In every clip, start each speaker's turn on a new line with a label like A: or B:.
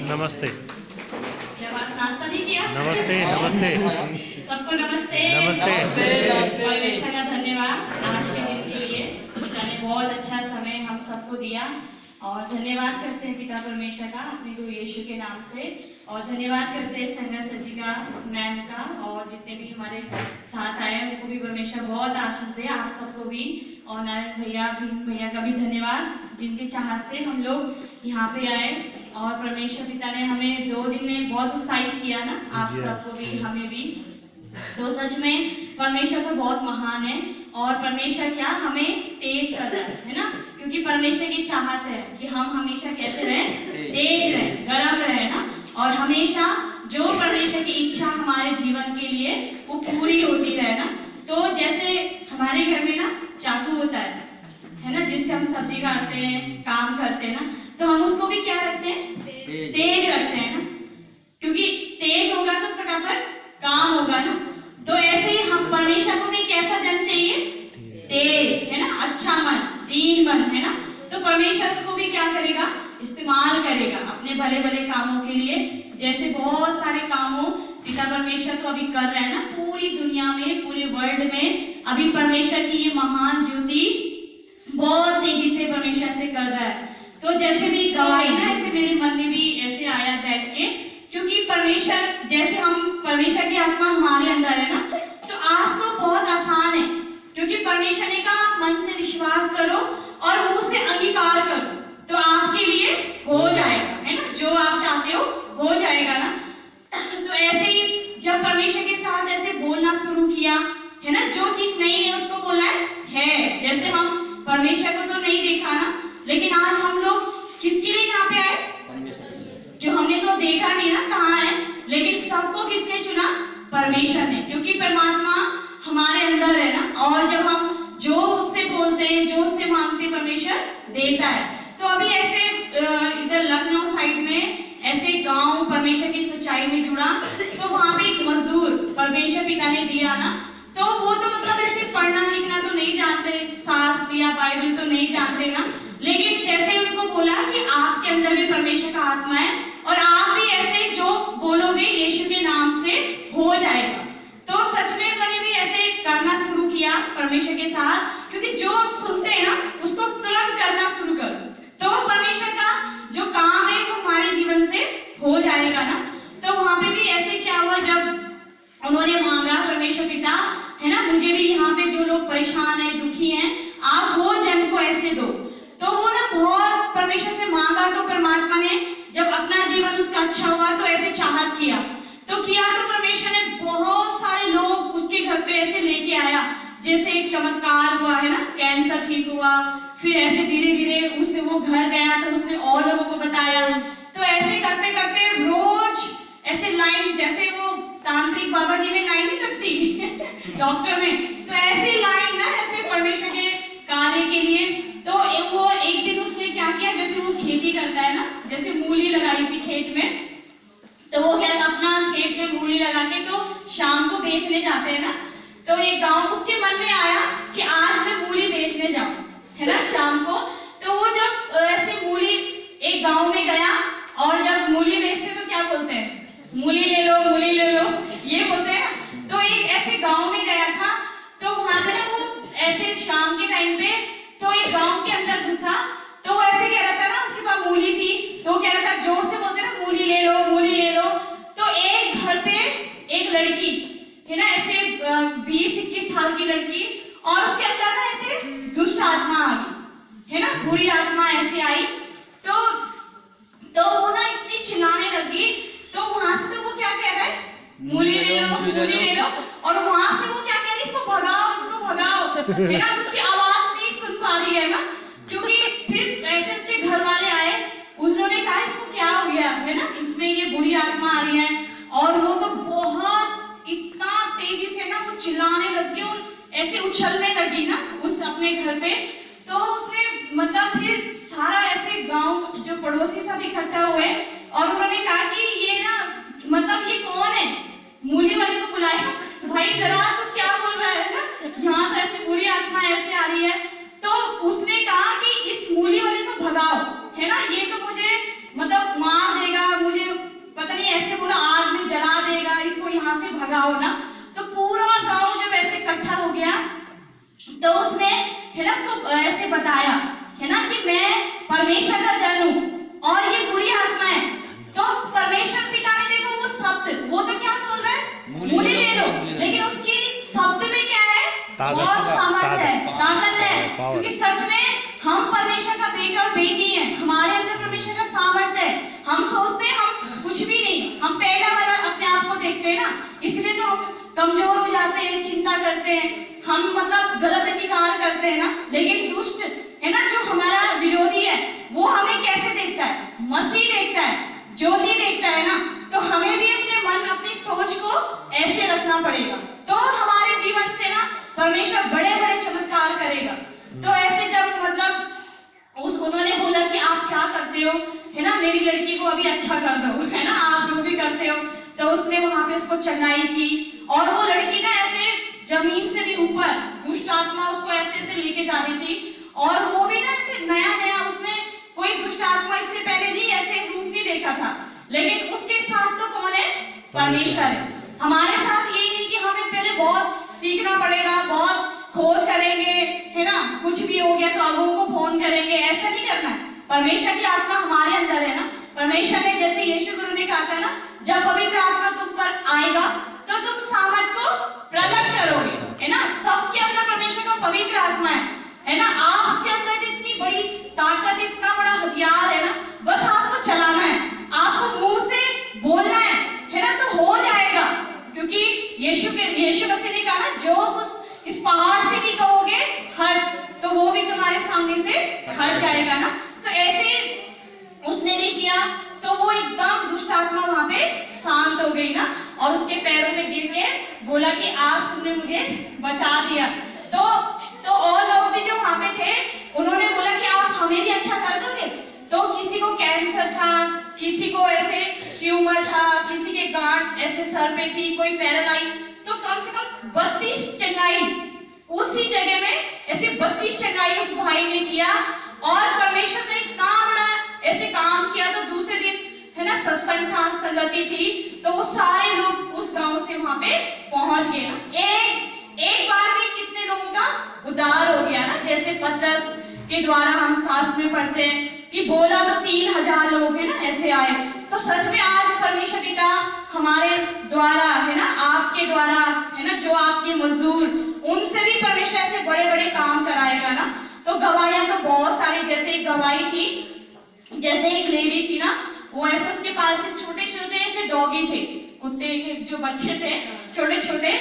A: नमस्ते।
B: जब आप नाश्ता नहीं किया?
A: नमस्ते नमस्ते
B: सबको नमस्ते।
A: नमस्ते।
B: परमेश्वर का धन्यवाद आज के दिन के लिए। पिता ने बहुत अच्छा समय हम सबको दिया और धन्यवाद करते हैं पिता परमेश्वर का अपने गुरु यीशु के नाम से। और धन्यवाद करते हैं संगा सज्जिका मैम का और जितने भी हमारे साथ आए उनको भी परमेश्वर बहुत आशीष दे, आप सबको भी। और नारायण भैया भीम भैया का भी धन्यवाद जिनके चाहत से हम लोग यहाँ पे आए। और परमेश्वर पिता ने हमें 2 दिन में बहुत उत्साहित किया ना, आप सबको भी हमें भी। तो सच में परमेश्वर तो बहुत महान है और परमेश्वर क्या हमें तेज कर रहा है ना, क्योंकि परमेश्वर की चाहत है कि हम हमेशा कैसे रहें, तेज रहें, गर्म रहें ना। और हमेशा जो परमेश्वर की इच्छा हमारे जीवन के लिए वो पूरी होती रहे ना। तो जैसे हमारे घर में ना चाकू होता है ना, जिससे हम सब्जी काटते हैं, काम करते हैं ना, तो हम उसको भी क्या रखते हैं, तेज रखते हैं ना, क्योंकि तेज होगा तो फटाफट काम होगा ना। तो ऐसे ही हम परमेश्वर को भी कैसा जन चाहिए, तेज है ना, अच्छा मन, दीन मन है ना। तो परमेश्वर उसको भी क्या करेगा, इस्तेमाल करेगा अपने भले भले कामों के लिए। जैसे बहुत सारे कामों पिता परमेश्वर तो अभी कर रहे हैं ना पूरी दुनिया में, पूरे वर्ल्ड में। अभी परमेश्वर की ये महान ज्योति बहुत तेजी से परमेश्वर से कर रहा है। तो जैसे भी गवाही ना, ऐसे मेरे मन में भी ऐसे आया बैठ के, क्योंकि परमेश्वर जैसे हम परमेश्वर की आत्मा हमारे अंदर है ना, तो आज तो बहुत आसान है, क्योंकि परमेश्वर ने कहा मन से विश्वास करो और मुंह से अंगीकार करो तो आपके लिए हो जाएगा, है ना, जो आप चाहते हो जाएगा ना। तो ऐसे ही जब परमेश्वर के साथ ऐसे बोलना शुरू किया है ना, जो चीज नहीं है उसको बोलना है। जैसे हम परमेश्वर को तो नहीं देखा ना, लेकिन आज हम लोग किसके लिए यहाँ पे आए, जो हमने तो देखा नहीं ना कहाँ है, लेकिन सबको किसने चुना, परमेश्वर ने, क्योंकि परमात्मा हमारे अंदर है ना। और जब हम जो उससे बोलते हैं, जो उससे मांगते हैं, परमेश्वर देता है। तो अभी ऐसे इधर लखनऊ साइड में ऐसे गांव परमेश्वर की सच्चाई में जुड़ा, तो वहां पे एक मजदूर परमेश्वर पिता ने दिया ना, तो वो तो मतलब ऐसे पढ़ना लिखना तो नहीं जानते, शास्त्र या बाइबल तो नहीं जानते ना, लेकिन जैसे उनको बोला कि आपके अंदर भी परमेश्वर का आत्मा है और आप भी ऐसे जो बोलोगे यीशु के नाम से हो जाएगा। तो सच में उन्होंने भी ऐसे करना शुरू किया परमेश्वर के साथ, क्योंकि जो हम सुनते हैं ना उसको तुरंत करना शुरू करो तो परमेश्वर का जो काम है वो हमारे जीवन से हो जाएगा ना। तो वहां पे भी ऐसे क्या हुआ, जब उन्होंने मांगा परमेश्वर पिता है ना, मुझे भी यहाँ पे जो लोग परेशान है, दुखी हैं, आप वो जन को ऐसे दो। तो वो ना बहुत परमेश्वर से मांगा, तो परमात्मा ने जब अपना जीवन उसका अच्छा हुआ तो ऐसे चाहत किया, तो परमेश्वर ने बहुत सारे लोग उसके घर पे ऐसे लेके आया। जैसे एक चमत्कार हुआ है ना, कैंसर ठीक हुआ, फिर ऐसे धीरे धीरे उससे वो घर गया तो उसने और लोगों को बताया। तो ऐसे करते करते रोज ऐसे लाइन, जैसे वो तांत्रिक बाबा जी में लाइन नहीं लगती डॉक्टर में, तो ऐसे लाइन ना ऐसे परमेश्वर के कार्य के लिए। तो वो एक दिन उसने क्या किया, जैसे वो खेती करता है ना, जैसे मूली लगाई थी खेत में, तो वो क्या अपना खेत में मूली लगा के तो शाम को बेचने जाते हैं ना। तो एक गांव उसके मन में आया कि आज मैं मूली बेचने जाऊं, है ना, शाम को। तो वो जब ऐसे मूली एक गांव में गया और जब मूली बेचते तो क्या बोलते हैं, मूली ले लो, मूली ले लो, ये बोलते हैं। तो एक ऐसे गांव में गया था, तो वहां से वो ऐसे शाम के टाइम पे तो एक गांव के अंदर घुसा, तो वो ऐसे कह रहा था ना, उसके पास मूली थी, तो कह रहा था जोर से बोलते ना, मूली ले लो, मूली ले लो। तो एक घर पे एक लड़की है ना, ऐसे 20-21 साल की लड़की, और उसके अंदर ना ऐसे दुष्ट आत्मा आ गई है ना, बुरी आत्मा ऐसे आई। तो वो ना इतनी चिल्लाने लगी, तो वहां से तो वो क्या कह रहा है, मूली ले लो, मूली ले लो, और वहां से वो क्या कह रही है, इसको भगाओ, इसको भगाओ, है ना। उसकी आवाज नहीं सुन पा रही है ना, क्योंकि फिर ऐसे उसके घर वाले आए, उन्होंने कहा इसको क्या हो गया है ना, इसमें ये बुरी आत्मा आ रही है। और वो तो बहुत इतना तेजी से ना वो चिल्लाने लगी और ऐसे उछलने लगी ना उस अपने घर पे। तो उसने मतलब फिर सारा ऐसे गांव जो पड़ोसी सब इकट्ठा हुए और उन्होंने कहा कि ये ना मतलब ये कौन है, मूली वाले को बुलाया, भाई जरा तो क्या बोल रहा है ना, यहाँ तो ऐसे बुरी आत्मा ऐसे आ रही है। तो उसने कहा कि इस मूली वाले को भगाओ, है ना, ये तो मुझे मतलब मार देगा, मुझे बहुत सामर्थ्य है, ताकत है, क्योंकि सच में हम परमेश्वर का बेटा और बेटी हैं। हमारे अंदर परमेश्वर का सामर्थ्य है। हम सोचते हैं हम कुछ भी नहीं, हम पहला वाला अपने आप को देखते हैं ना, इसलिए तो हम कमजोर हो जाते हैं, चिंता करते हैं, हम मतलब गलत अधिकार करते हैं ना। लेकिन दुष्ट है ना, जो हमारा विरोधी है, वो हमें कैसे देखता है? मसीह देखता है, ज्योति देखता है ना। तो हमें भी अपने मन, अपनी सोच को ऐसे रखना पड़ेगा, तो हमारे जीवन से ना परमेश्वर बड़े बड़े चमत्कार करेगा। तो ऐसे जब मतलब उन्होंने बोला कि आप क्या करते हो, है ना, मेरी लड़की को अभी अच्छा कर दो, है ना, आप जो भी करते हो। तो उसने वहां पे उसको चंगाई की, और वो लड़की ना ऐसे जमीन से भी ऊपर दुष्ट आत्मा उसको ऐसे ऐसे लेके जा रही थी, और वो भी ना ऐसे नया नया, उसने कोई दुष्ट आत्मा इससे पहले नहीं ऐसे रूप नहीं देखा था। लेकिन उसके साथ तो कौन है? परमेश्वर है। हमारे साथ यही नहीं कि हमें पहले बहुत सीखना पड़ेगा, बहुत खोज करेंगे, है ना, कुछ भी हो गया तो लोगों को फोन करेंगे, ऐसा नहीं करना है। परमेश्वर की आत्मा हमारे अंदर है ना। परमेश्वर ने, जैसे यीशु गुरु ने कहा था ना, जब पवित्र आत्मा तुम पर आएगा तो तुम सामर्थ को प्रकट करोगे, है ना। सबके अंदर परमेश्वर का पवित्र आत्मा है ना। आपके अंदर इतनी बड़ी ताकत, इतना बड़ा हथियार है ना, बस आपको चलाना है, आपको मुंह से बोलना है ना, तो हो जाएगा। क्योंकि यीशु मसीह ने कहा ना, जो कुछ इस पहाड़ से भी कहोगे हट, तो वो भी तुम्हारे सामने से हट जाएगा ना। तो ऐसे उसने भी किया, तो वो एकदम दुष्ट आत्मा वहां पे शांत हो गई ना, और उसके पैरों में गिर के बोला कि आज तुमने मुझे बचा दिया। तो और लोग भी जो वहां पे थे, उन्होंने बोला कि आप हमें भी अच्छा कर दोगे। तो किसी को कैंसर था, किसी को ऐसे ट्यूमर था, किसी के गांठ ऐसे सर पे थी, कोई पैरालाइज, तो कम से कम 32 चंगाई उसी जगह में, ऐसे 32 चंगाई उस भाई ने किया। और परमेश्वर ने इतना बड़ा ऐसे काम किया, तो दूसरे दिन है ना सत्संग था, संगति थी, तो वो सारे लोग उस गांव से वहां पे पहुंच गए ना। एक बार में कितने लोगों का उद्धार हो गया ना। जैसे पतरस के द्वारा हम शास्त्र में पढ़ते हैं कि बोला तो 3000 लोग है ना ऐसे आए। तो सच में आज परमेश्वर पिता हमारे द्वारा, है ना, आपके द्वारा, है ना, जो आपके मजदूर, उनसे भी परमेश्वर ऐसे बड़े बड़े काम कराएगा ना। तो गवाहियां तो बहुत सारी, जैसे एक गवाही थी, जैसे एक लेडी थी ना, वो ऐसे उसके पास से छोटे छोटे ऐसे डॉगी थे, कुत्ते के जो बच्चे थे छोटे छोटे।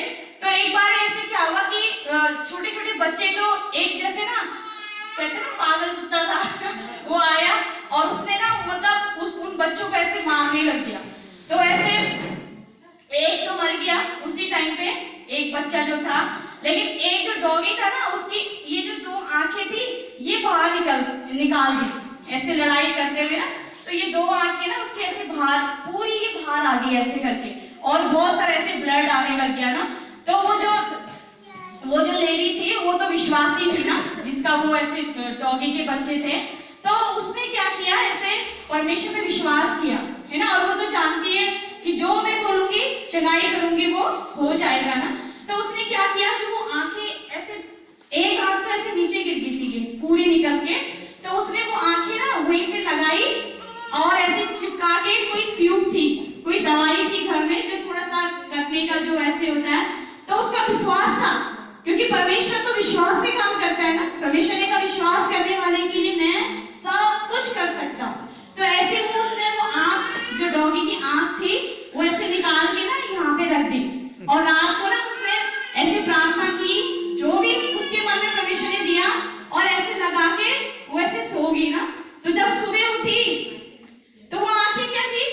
B: तो एक बार ऐसे क्या हुआ कि छोटे छोटे बच्चे, तो एक जैसे ना कहते ना पागल कुत्ता था वो आया, और उसने ना मतलब उन बच्चों को ऐसे मारने लग गया। तो ऐसे एक तो मर गया उसी टाइम पे, एक बच्चा जो था। लेकिन एक जो डॉगी था ना, उसकी ये जो 2 आंखें थी, ये बाहर निकाल दी ऐसे लड़ाई करते हुए ना। तो ये 2 आंखें ना उसके ऐसे बाहर, पूरी ये बाहर आ गई ऐसे करके, और बहुत सारा ऐसे ब्लड आने लग गया ना। तो वो जो लेडी थी, वो तो विश्वासी थी ना, जिसका वो ऐसे डॉगी के बच्चे थे। तो उसने क्या किया, ऐसे परमेश्वर पे विश्वास किया, है ना। और वो तो जानती है कि जो मैं बोलूंगी, चंगाई करूंगी, वो हो जाएगा ना। तो उसने क्या किया कि वो आंखें ऐसे, एक आंख तो ऐसे नीचे गिर गई थी पूरी निकल के, तो उसने वो आंखें ना वहीं पे लगाई, और ऐसे चिपका के, कोई ट्यूब थी, कोई दवाई थी घर में, जो थोड़ा सा कटने का जो ऐसे होता है। तो उसका विश्वास था, क्योंकि परमेश्वर तो विश्वास से काम करता है ना। परमेश्वर ने कहा विश्वास करने वाले के लिए मैं सब कुछ कर सकता हूँ। तो ऐसे वो उसने वो आंख, जो डॉगी की आंख थी, वो ऐसे निकाल के ना यहाँ पे रख दी, और रात को ना उसने ऐसे प्रार्थना की, जो भी उसके मन में परमेश्वर ने दिया, और ऐसे लगा के वो ऐसे सो गई ना। तो जब सुबह उठी, तो वो आंखें क्या थी,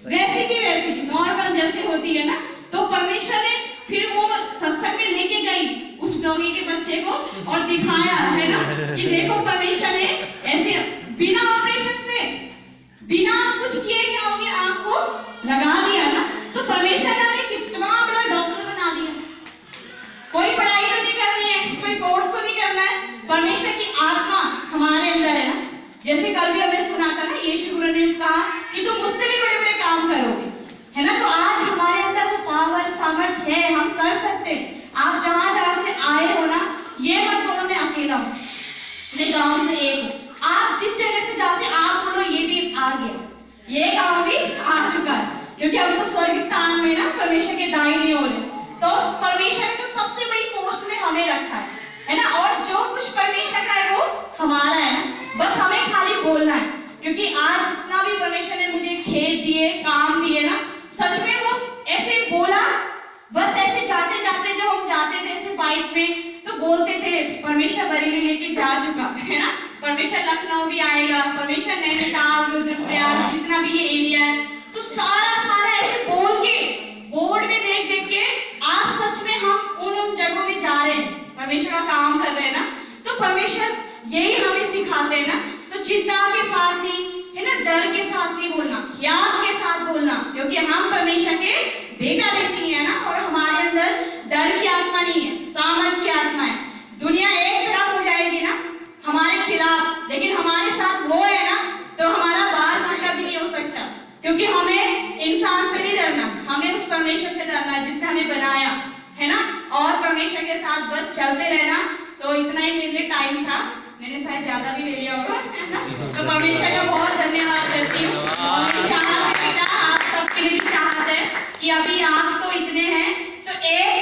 B: वैसी की वैसी, नॉर्मल जैसे होती है ना। तो परमेश्वर ने फिर वो सत्संग में लेके गई उस डॉगी के बच्चे को, और दिखाया, है ना, कि देखो परमेश्वर ने ऐसे बिना ऑपरेशन से, बिना कुछ किए क्या हो गया, आंख को लगा दिया ना। तो परमेश्वर ने हमें कितना बड़ा डॉक्टर बना दिया। कोई पढ़ाई तो नहीं करनी है, कोई कोर्स तो नहीं करना है, परमेश्वर की आत्मा हमारे अंदर है ना। जैसे कल भी हमने सुना था ना, यीशु गुरु ने कहा कि तुम मुझसे भी बड़े बड़े काम करोगे, है ना। तो आज हमारे अंदर वो पावर, सामर्थ है, हम कर सकते हैं। आप जहां जहां से आए हो ना, ये मत बोलो मैं अकेला हूँ, मैं गांव से एक हूँ। आप जिस जगह से जाते, आप बोलो ये भी आ गया, ये गांव भी आ चुका है, क्योंकि हम तो स्वर्ग स्थान में ना परमेश्वर के दाहिने हो रहे। तो परमेश्वर ने तो सबसे बड़ी पोस्ट में हमें रखा है ना, और जो कुछ परमेश्वर का है वो हमारा है ना, बस हमें खाली बोलना है। क्योंकि आज जितना भी परमेश्वर ने मुझे खेत दिए, काम दिए ना, सच में वो ऐसे बोला, बस ऐसे जाते जाते जब हम जाते थे ऐसे बाइक में तो बोलते थे परमेश्वर बरेली लेके जा चुका है ना, परमेश्वर लखनऊ भी आएगा, परमेश्वर नैनीताल, रुद्रप्रयाग, जितना भी ये एरिया है, तो सारा ऐसे बोल के बोर्ड में देख देख के आज सच में हम उन जगहों में जा रहे हैं, परमेश्वर का काम कर रहे हैं ना। तो परमेश्वर यही हमें सिखाते हैं ना, तो चिंता के साथ नहीं है ना, डर के साथ नहीं बोलना, याद के साथ बोलना, क्योंकि हम परमेश्वर के बेटा बेटी है ना, और हमारे अंदर डर की आत्मा नहीं है, सामर्थ की आत्मा है। दुनिया एक तरफ हो जाएगी ना हमारे खिलाफ, लेकिन हमारे साथ वो है ना, तो हमारा बात कभी नहीं हो सकता, क्योंकि हमें इंसान से नहीं डरना, हमें उस परमेश्वर से डरना है जिसने हमें बनाया है ना, और परमेश्वर के साथ बस चलते रहना। तो इतना ही मेरे लिए टाइम था, मैंने शायद ज्यादा भी ले लिया होगा, तो परमेश्वर का बहुत धन्यवाद करती हूँ। और चाहत है बेटा, आप सबके लिए भी चाहत है कि अभी आप तो इतने हैं, तो एक